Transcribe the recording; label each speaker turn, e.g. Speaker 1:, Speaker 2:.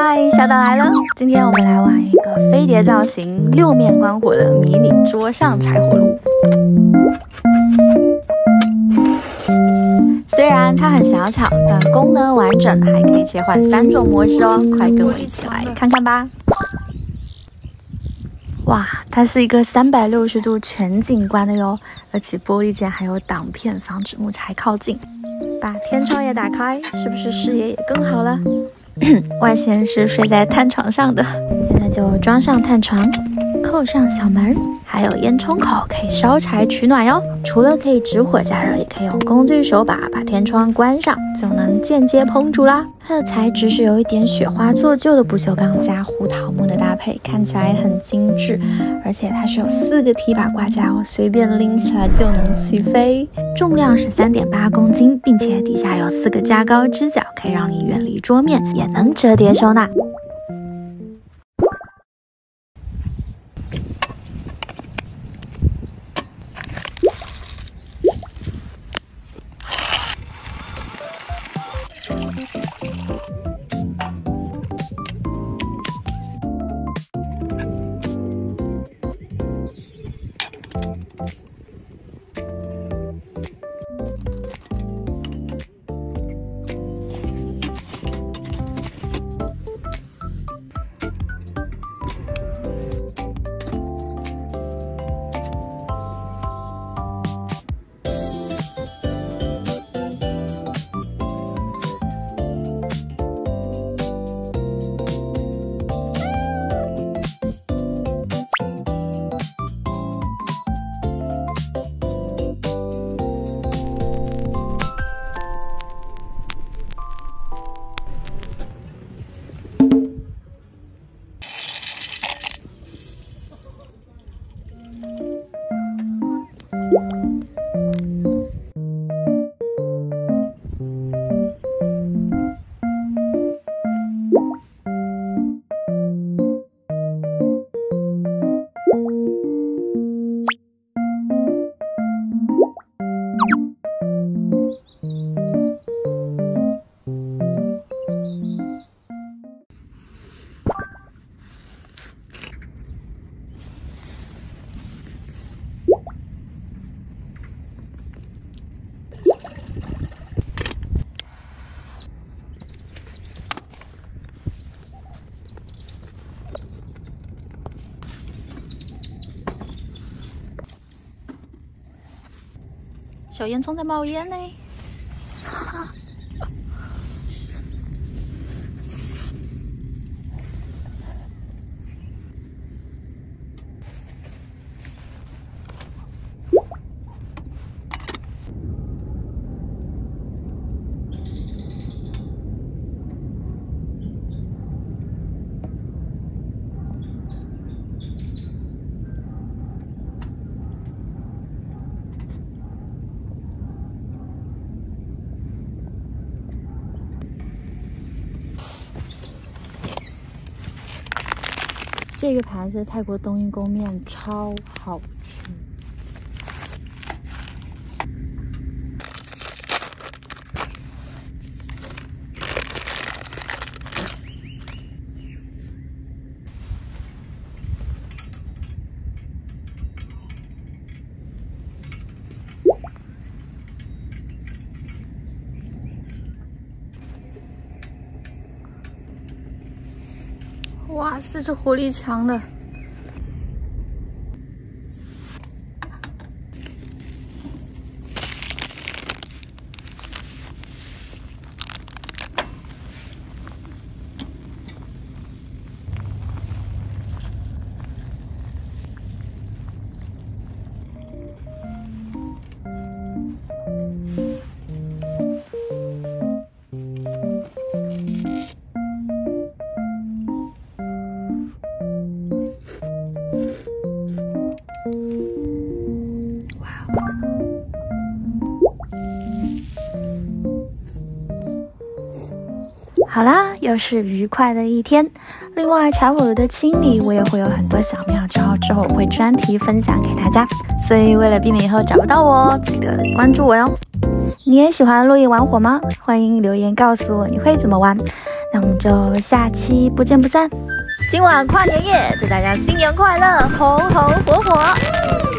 Speaker 1: 嗨，小岛来了！今天我们来玩一个飞碟造型、6面关火的迷你桌上柴火炉。虽然它很小巧，但功能完整，还可以切换3种模式哦。快跟我一起来看看吧！哇，它是一个360度全景观的哟，而且玻璃间还有挡片，防止木材靠近。把天窗也打开，是不是视野也更好了？外线是睡在炭床上的，现在就装上炭床，扣上小门，还有烟囱口可以烧柴取暖哟。除了可以直火加热，也可以用工具手把天窗关上，就能间接烹煮啦。它的材质是有一点雪花做旧的不锈钢加胡桃木的搭配，看起来很精致，而且它是有4个提把挂架哦，随便拎起来就能起飞。重量是3.8公斤，并且底下有4个加高支脚，可以让你远离桌面，也能折叠收纳。小烟囱在冒烟呢。这个盘子泰国冬阴功面超好吃。哇塞，这火力强的！好啦，又是愉快的一天。另外，柴火炉的清理我也会有很多小妙招，之后我会专题分享给大家。所以为了避免以后找不到我，记得关注我哟。你也喜欢露营玩火吗？欢迎留言告诉我你会怎么玩。那我们就下期不见不散。今晚跨年夜，祝大家新年快乐，红红火火！